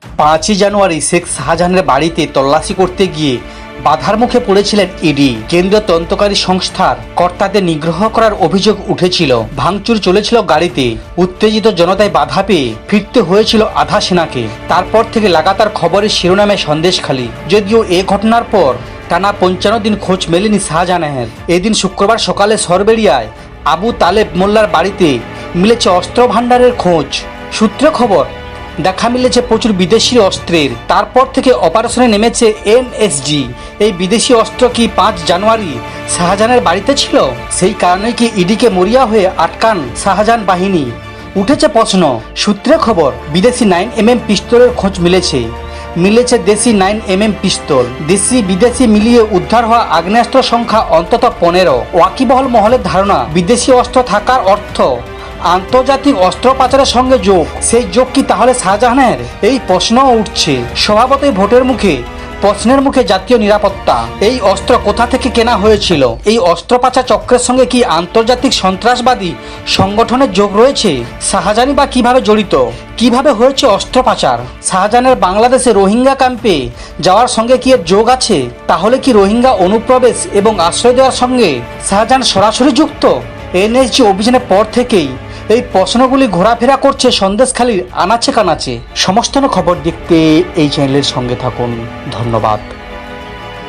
5ই জানুয়ারি শেখ শাহজাহানের বাড়িতে তল্লাশি করতে গিয়ে বাধার মুখে পড়েছিলেন ইডি। কেন্দ্রীয় তদন্তকারী সংস্থার কর্তাদের নিগ্রহ করার অভিযোগ উঠেছিল। ভাঙচুর চলেছিল গাড়িতে, উত্তেজিত জনতায় বাধা পেয়ে ফিরতে হয়েছিল আধা সেনাকে। তারপর থেকে লাগাতার খবরের শিরোনামে সন্দেশখালি। যদিও এ ঘটনার পর টানা 55 দিন খোঁজ মেলেনি শাহজাহানের। এদিন শুক্রবার সকালে সরবেরিয়ায় আবু তালেব মোল্লার বাড়িতে মিলেছে অস্ত্র ভাণ্ডারের খোঁজ। সূত্রে খবর, দেখা মিলেছে প্রচুর বিদেশি অস্ত্রের। তারপর থেকে অপারেশনে নেমেছে এনএসজি। এই বিদেশি অস্ত্র কি 5 জানুয়ারি শাহজাহানের বাড়িতে ছিল? সেই কারণেই কি ইডিকে মরিয়া হয়ে আটকান শাহজাহান বাহিনী? উঠেছে প্রশ্ন। সূত্রে খবর, বিদেশি 9mm পিস্তলের খোঁজ মিলেছে দেশি 9mm পিস্তল। দেশি বিদেশি মিলিয়ে উদ্ধার হওয়া আগ্নেয়াস্ত্র সংখ্যা অন্তত 15। ওয়াকিবহল মহলের ধারণা, বিদেশি অস্ত্র থাকার অর্থ আন্তর্জাতিক অস্ত্র পাচারের সঙ্গে যোগ। সেই যোগ কি তাহলে শাহজাহানের? এই প্রশ্নও উঠছে। স্বভাবতই প্রশ্নের মুখে জাতীয় নিরাপত্তা। এই অস্ত্র কোথা থেকে কেনা হয়েছিল? এই অস্ত্র পাচার চক্রের সঙ্গে কি আন্তর্জাতিক সন্ত্রাসবাদী সংগঠনের যোগ রয়েছে? শাহজাহানই বা কিভাবে জড়িত? কিভাবে হয়েছে অস্ত্র পাচার? শাহজাহানের বাংলাদেশে রোহিঙ্গা ক্যাম্পে যাওয়ার সঙ্গে কি এর যোগ আছে? তাহলে কি রোহিঙ্গা অনুপ্রবেশ এবং আশ্রয় দেওয়ার সঙ্গে শাহজাহান সরাসরি যুক্ত? এনএসজি অভিযানের পর থেকেই এই প্রশ্নগুলি ঘোরাফেরা করছে সন্দেশখালির আনাচে কানাচে। সমস্ত খবর দেখতে এই চ্যানেলের সঙ্গে থাকুন। ধন্যবাদ।